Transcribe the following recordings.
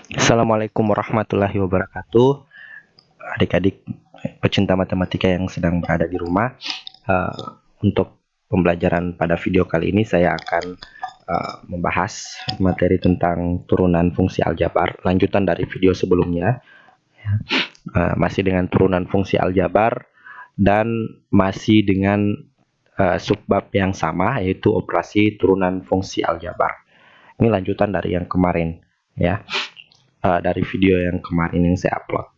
Assalamualaikum warahmatullahi wabarakatuh. Adik-adik pecinta matematika yang sedang berada di rumah, untuk pembelajaran pada video kali ini saya akan membahas materi tentang turunan fungsi aljabar, lanjutan dari video sebelumnya. Masih dengan turunan fungsi aljabar dan masih dengan subbab yang sama, yaitu operasi turunan fungsi aljabar. Ini lanjutan dari yang kemarin, ya. Dari video yang kemarin yang saya upload.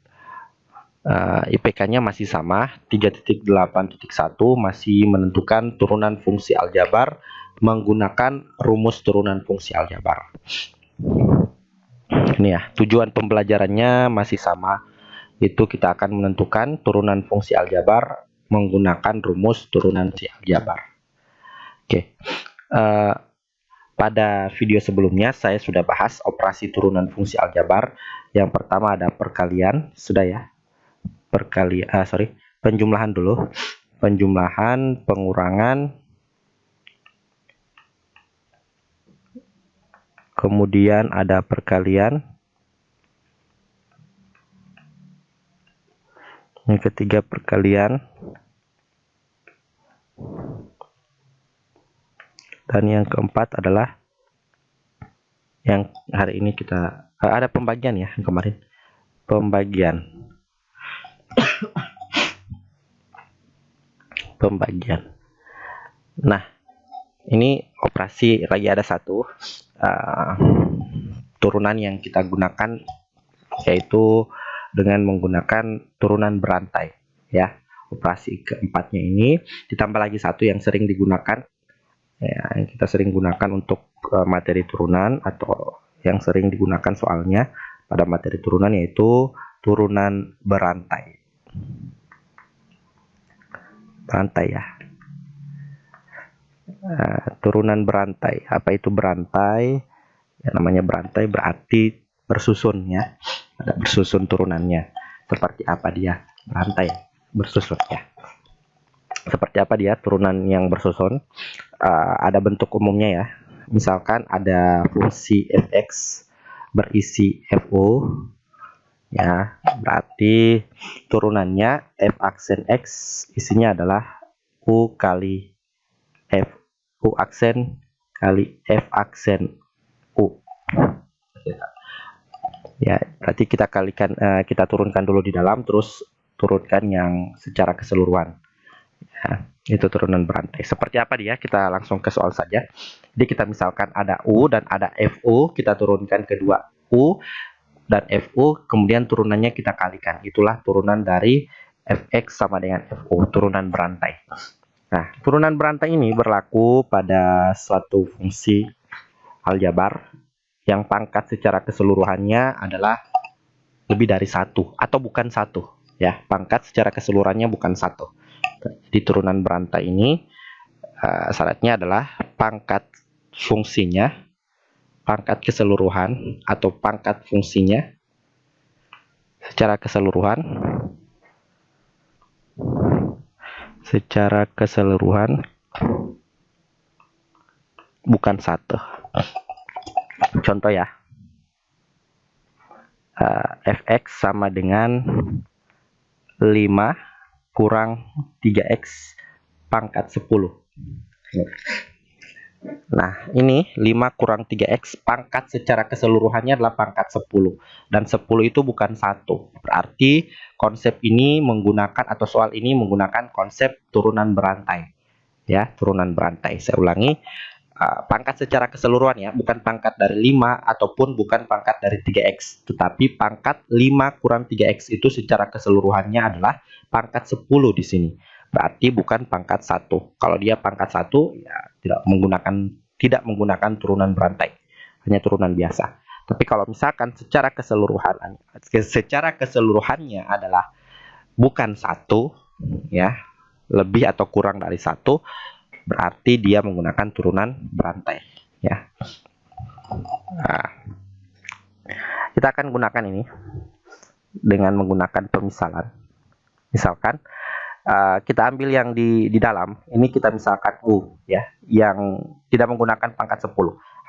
IPK-nya masih sama, 3.8.1 masih menentukan turunan fungsi aljabar menggunakan rumus turunan fungsi aljabar. Ini ya, tujuan pembelajarannya masih sama, itu kita akan menentukan turunan fungsi aljabar menggunakan rumus turunan fungsi aljabar. Oke. Pada video sebelumnya saya sudah bahas operasi turunan fungsi aljabar. Yang pertama ada perkalian, sudah ya. Penjumlahan dulu. Penjumlahan, pengurangan, kemudian ada perkalian. Yang ketiga perkalian. Dan yang keempat adalah yang hari ini kita ada pembagian ya, yang kemarin pembagian. Nah, ini operasi lagi ada satu turunan yang kita gunakan, yaitu dengan menggunakan turunan berantai ya. Operasi keempatnya ini ditambah lagi satu yang sering digunakan ya, yang kita sering gunakan untuk materi turunan atau yang sering digunakan soalnya pada materi turunan, yaitu turunan berantai. Ya. Turunan berantai. Apa itu berantai? Ya, namanya berantai berarti bersusun ya. Ada bersusun turunannya. Seperti apa dia? Berantai bersusun ya. Seperti apa dia turunan yang bersusun? Ada bentuk umumnya ya. Misalkan ada fungsi fx berisi fo ya, berarti turunannya f aksen x isinya adalah u kali f, u aksen kali f aksen u ya. Berarti kita kalikan, kita turunkan dulu di dalam, terus turunkan yang secara keseluruhan ya. Itu turunan berantai. Seperti apa dia? Kita langsung ke soal saja. Jadi kita misalkan ada U dan ada FU, kita turunkan kedua U dan FU, kemudian turunannya kita kalikan. Itulah turunan dari Fx sama dengan FU, turunan berantai. Nah, turunan berantai ini berlaku pada suatu fungsi aljabar yang pangkat secara keseluruhannya adalah lebih dari satu atau bukan satu ya. Pangkat secara keseluruhannya bukan satu. Di turunan berantai ini syaratnya adalah pangkat fungsinya, pangkat keseluruhan atau pangkat fungsinya secara keseluruhan bukan satu. Contoh ya, fx sama dengan 5 kurang 3x pangkat 10. Nah, ini 5 kurang 3x pangkat secara keseluruhannya adalah pangkat 10. Dan 10 itu bukan 1. Berarti konsep ini menggunakan, atau soal ini menggunakan konsep turunan berantai. Ya, turunan berantai. Saya ulangi, pangkat secara keseluruhan ya, bukan pangkat dari 5 ataupun bukan pangkat dari 3x. Tetapi pangkat 5 kurang 3x itu secara keseluruhannya adalah pangkat 10 di sini. Berarti bukan pangkat 1. Kalau dia pangkat 1 ya tidak menggunakan turunan berantai. Hanya turunan biasa. Tapi kalau misalkan secara keseluruhannya adalah bukan 1 ya, lebih atau kurang dari 1, berarti dia menggunakan turunan berantai ya. Nah, kita akan gunakan ini dengan menggunakan pemisalan. Misalkan kita ambil yang di dalam ini, kita misalkan U ya, yang tidak menggunakan pangkat 10,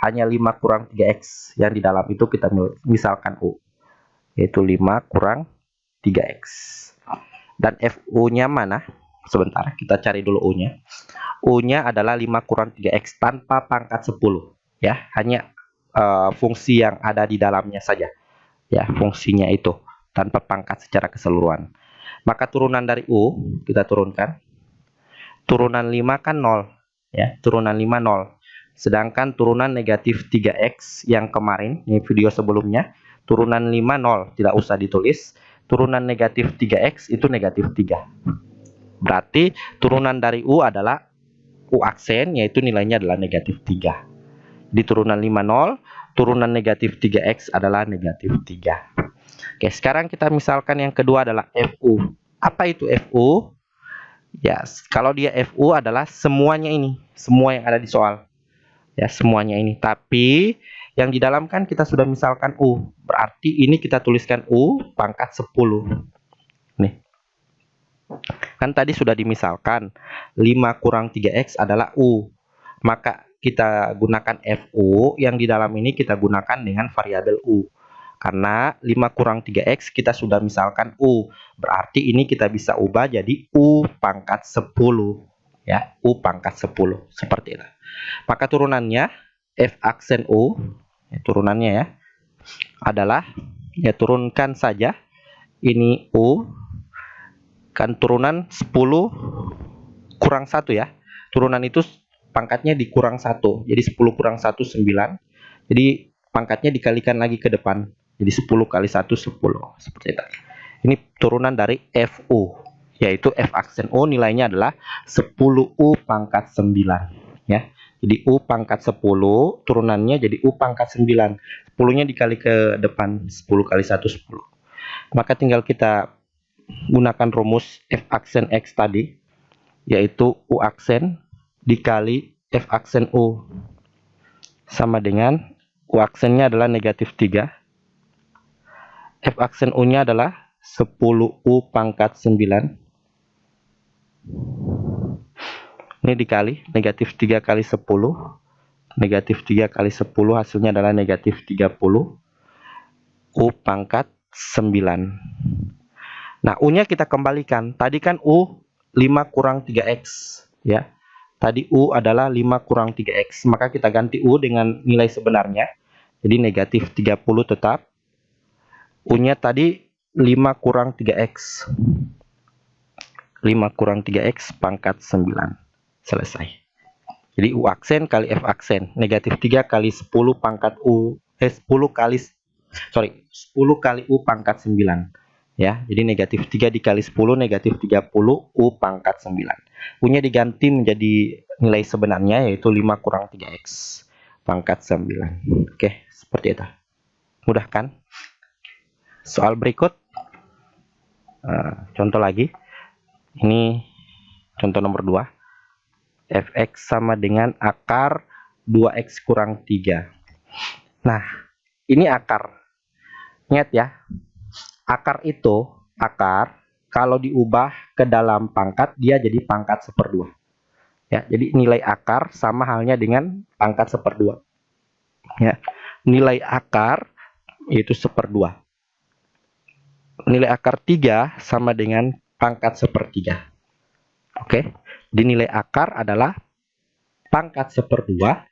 hanya 5 kurang 3x yang di dalam itu kita misalkan U, yaitu 5 kurang 3x. Dan FU-nya mana? Sebentar, kita cari dulu U-nya. U-nya adalah 5 kurang 3x tanpa pangkat 10. Ya, hanya fungsi yang ada di dalamnya saja. Ya, fungsinya itu tanpa pangkat secara keseluruhan. Maka turunan dari U kita turunkan. Turunan 5 kan 0. Ya, turunan 5 0. Sedangkan turunan negatif 3x yang kemarin, ini video sebelumnya, turunan 5 0, tidak usah ditulis. Turunan negatif 3x itu negatif 3. Berarti turunan dari U adalah U aksen, yaitu nilainya adalah negatif 3. Di turunan 5 0, turunan negatif 3x adalah negatif 3. Oke, sekarang kita misalkan yang kedua adalah FU. Apa itu FU? Ya, kalau dia FU adalah semuanya ini, semua yang ada di soal. Ya, semuanya ini. Tapi yang di dalam kan kita sudah misalkan U. Berarti ini kita tuliskan U pangkat 10. Nih. Kan tadi sudah dimisalkan 5 kurang 3x adalah U. Maka kita gunakan FU, yang di dalam ini kita gunakan dengan variabel U. Karena 5 kurang 3x kita sudah misalkan U. Berarti ini kita bisa ubah jadi U pangkat 10. Ya, U pangkat 10. Seperti itu. Maka turunannya F aksen U, ya, turunannya ya, adalah, ya turunkan saja. Ini U, kan turunan 10 kurang 1 ya. Turunan itu pangkatnya dikurang 1. Jadi 10 kurang 1, 9. Jadi pangkatnya dikalikan lagi ke depan. Jadi 10 kali 1, 10. Seperti itu. Ini turunan dari FU, yaitu F aksen U nilainya adalah 10U pangkat 9. Ya. Jadi U pangkat 10, turunannya jadi U pangkat 9. 10-nya dikali ke depan, 10 kali 1, 10. Maka tinggal kita gunakan rumus F aksen X tadi, yaitu U aksen dikali F aksen U. Sama dengan U aksennya adalah negatif 3. F aksen U-nya adalah 10U pangkat 9. Ini dikali negatif 3 kali 10. Negatif 3 kali 10 hasilnya adalah negatif 30. U pangkat 9. Nah, U-nya kita kembalikan. Tadi kan U 5 kurang 3x. Ya. Tadi U adalah 5 kurang 3x. Maka kita ganti U dengan nilai sebenarnya. Jadi negatif 30 tetap. U-nya tadi 5 kurang 3x. 5 kurang 3x pangkat 9. Selesai. Jadi U aksen kali F aksen. Negatif 3 kali 10 pangkat U. 10 kali U pangkat 9. Ya, jadi negatif 3 dikali 10, negatif 30 U pangkat 9. U-nya diganti menjadi nilai sebenarnya, yaitu 5 kurang 3x pangkat 9. Oke, seperti itu. Mudah kan? Soal berikut. Contoh lagi. Ini contoh nomor 2. Fx sama dengan akar 2x kurang 3. Nah, ini akar. Ingat ya, akar itu, kalau diubah ke dalam pangkat, dia jadi pangkat 1/2. Ya, jadi nilai akar sama halnya dengan pangkat 1/2. Ya, nilai akar yaitu 1/2. Nilai akar 3 sama dengan pangkat 1/3. Oke, dinilai akar adalah pangkat 1/2.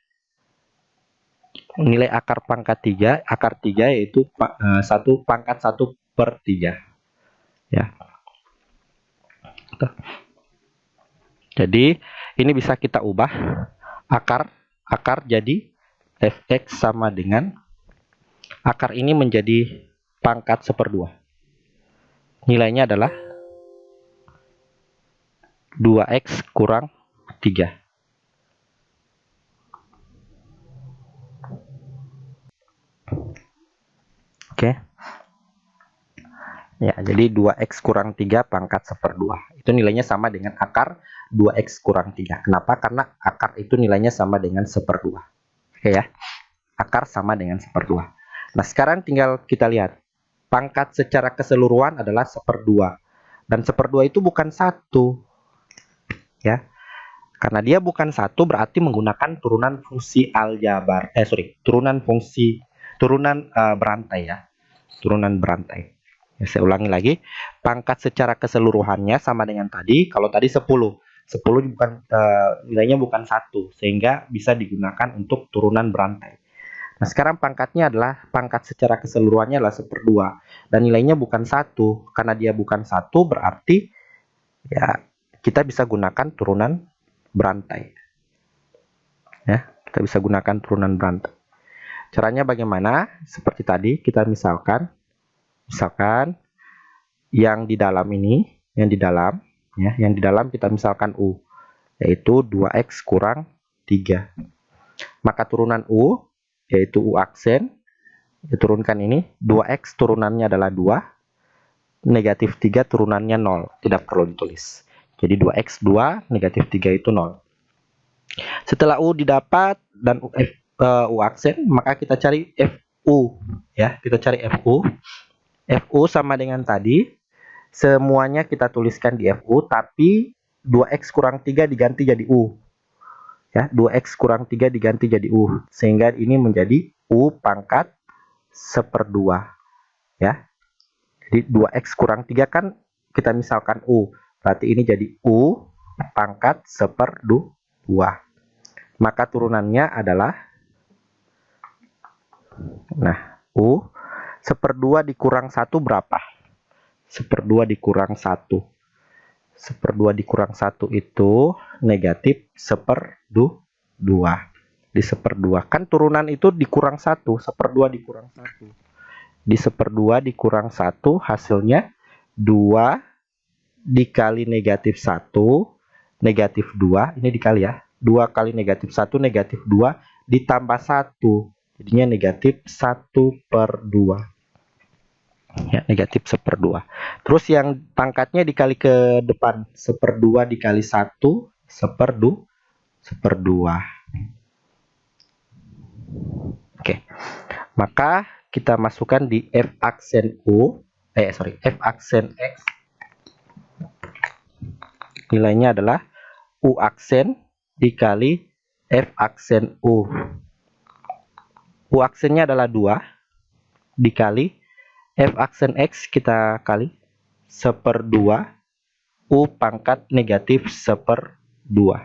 Nilai akar pangkat 3, akar 3 yaitu pangkat 1/3. Ya. Jadi ini bisa kita ubah akar jadi Fx sama dengan akar ini menjadi pangkat 1/2. Nilainya adalah 2x kurang 3. Oke. Ya, jadi 2x kurang 3 pangkat 1/2. Itu nilainya sama dengan akar 2x kurang 3. Kenapa? Karena akar itu nilainya sama dengan 1/2. Oke ya. Akar sama dengan 1/2. Nah, sekarang tinggal kita lihat. Pangkat secara keseluruhan adalah 1/2. Dan 1/2 itu bukan 1. Ya. Karena dia bukan satu berarti menggunakan turunan fungsi aljabar. Turunan berantai ya. Turunan berantai. Ya, saya ulangi lagi. Pangkat secara keseluruhannya sama dengan tadi. Kalau tadi 10 bukan nilainya bukan 1 sehingga bisa digunakan untuk turunan berantai. Nah, sekarang pangkat secara keseluruhannya adalah 1/2 dan nilainya bukan 1. Karena dia bukan 1 berarti ya kita bisa gunakan turunan berantai. Ya, kita bisa gunakan turunan berantai. Caranya bagaimana? Seperti tadi kita misalkan yang di dalam ini, yang di dalam kita misalkan U, yaitu 2x kurang 3. Maka turunan U yaitu U aksen, diturunkan ini, 2x turunannya adalah 2, negatif 3 turunannya 0, tidak perlu ditulis. Jadi 2x 2, negatif 3 itu 0. Setelah U didapat dan U aksen, maka kita cari FU ya, kita cari FU. FU sama dengan tadi, semuanya kita tuliskan di FU, tapi 2x kurang 3 diganti jadi U. Ya, 2x kurang 3 diganti jadi U, sehingga ini menjadi U pangkat 1/2 ya. Jadi 2x kurang 3 kan kita misalkan U, berarti ini jadi U pangkat 1/2. Maka turunannya adalah, nah, U 1/2 dikurang 1 berapa? 1/2 dikurang 1. 1/2 dikurang 1 itu negatif 1/2. Di 1/2 kan turunan itu dikurang 1, 1/2 dikurang 1. Di 1/2 dikurang 1 hasilnya 2 dikali negatif 1, negatif 2, ini dikali ya. 2 kali negatif 1, negatif 2 ditambah 1. Jadinya negatif 1/2. Ya, negatif 1/2. Terus yang pangkatnya dikali ke depan, 1/2 dikali 1, 1/2. Oke. Maka kita masukkan di F aksen F aksen X. Nilainya adalah U aksen dikali F aksen U. U aksennya adalah 2 dikali F aksen X kita kali 1/2 U pangkat negatif 1/2.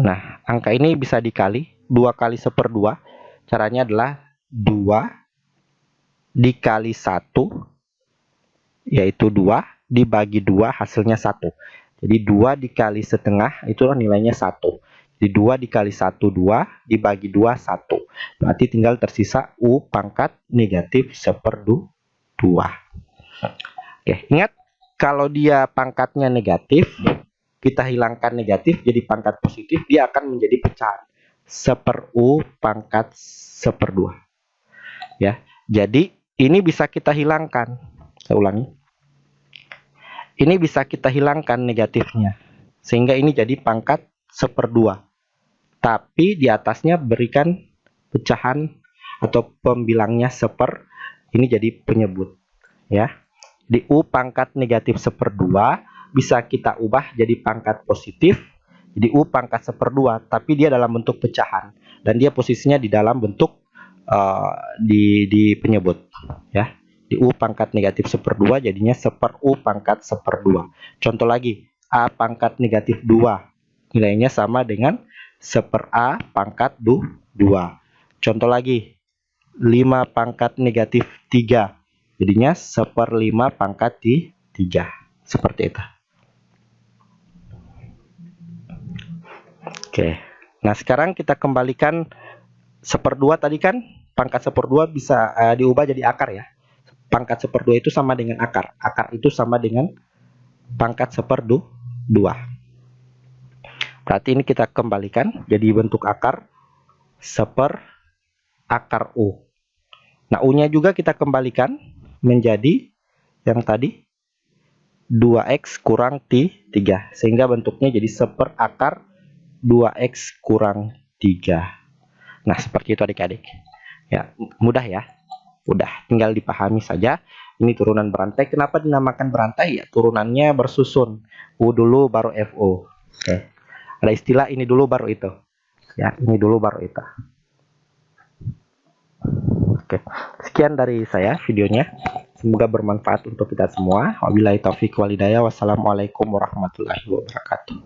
Nah, angka ini bisa dikali 2 kali 1/2. Caranya adalah 2 dikali 1 yaitu 2 dibagi 2 hasilnya 1. Jadi 2 dikali setengah itu nilainya 1. Jadi 2 dikali 1 2 dibagi 2 1. Berarti tinggal tersisa U pangkat negatif 1/2. Oke, ingat kalau dia pangkatnya negatif, kita hilangkan negatif jadi pangkat positif, dia akan menjadi pecahan 1/U pangkat 1/2. Ya. Jadi ini bisa kita hilangkan. Saya ulangi. Ini bisa kita hilangkan negatifnya. Sehingga ini jadi pangkat 1/2. Tapi di atasnya berikan pecahan atau pembilangnya ini jadi penyebut ya. Di U pangkat negatif 1/2 bisa kita ubah jadi pangkat positif. Jadi U pangkat 1/2, tapi dia dalam bentuk pecahan dan dia posisinya di dalam bentuk di penyebut ya. Di U pangkat negatif 1/2 jadinya 1/U pangkat 1/2. Contoh lagi, A pangkat negatif 2 nilainya sama dengan 1/A pangkat 2. Contoh lagi, 5 pangkat negatif 3 jadinya 1/5 pangkat 3. Seperti itu. Oke. Nah, sekarang kita kembalikan 1/2 tadi kan pangkat 1/2 bisa diubah jadi akar ya. Pangkat 1/2 itu sama dengan akar. Akar itu sama dengan pangkat 1/2. Berarti ini kita kembalikan jadi bentuk akar akar U. Nah, U-nya juga kita kembalikan menjadi yang tadi 2x kurang 3. Sehingga bentuknya jadi 1/akar 2x kurang 3. Nah, seperti itu adik-adik. Ya, mudah ya. Udah, tinggal dipahami saja. Ini turunan berantai. Kenapa dinamakan berantai? Ya, turunannya bersusun. U dulu baru FO. Oke. Ada istilah ini dulu baru itu. Ya, ini dulu baru itu. Oke. Sekian dari saya videonya. Semoga bermanfaat untuk kita semua. Wabillahi taufiq walhidayah. Wassalamualaikum warahmatullahi wabarakatuh.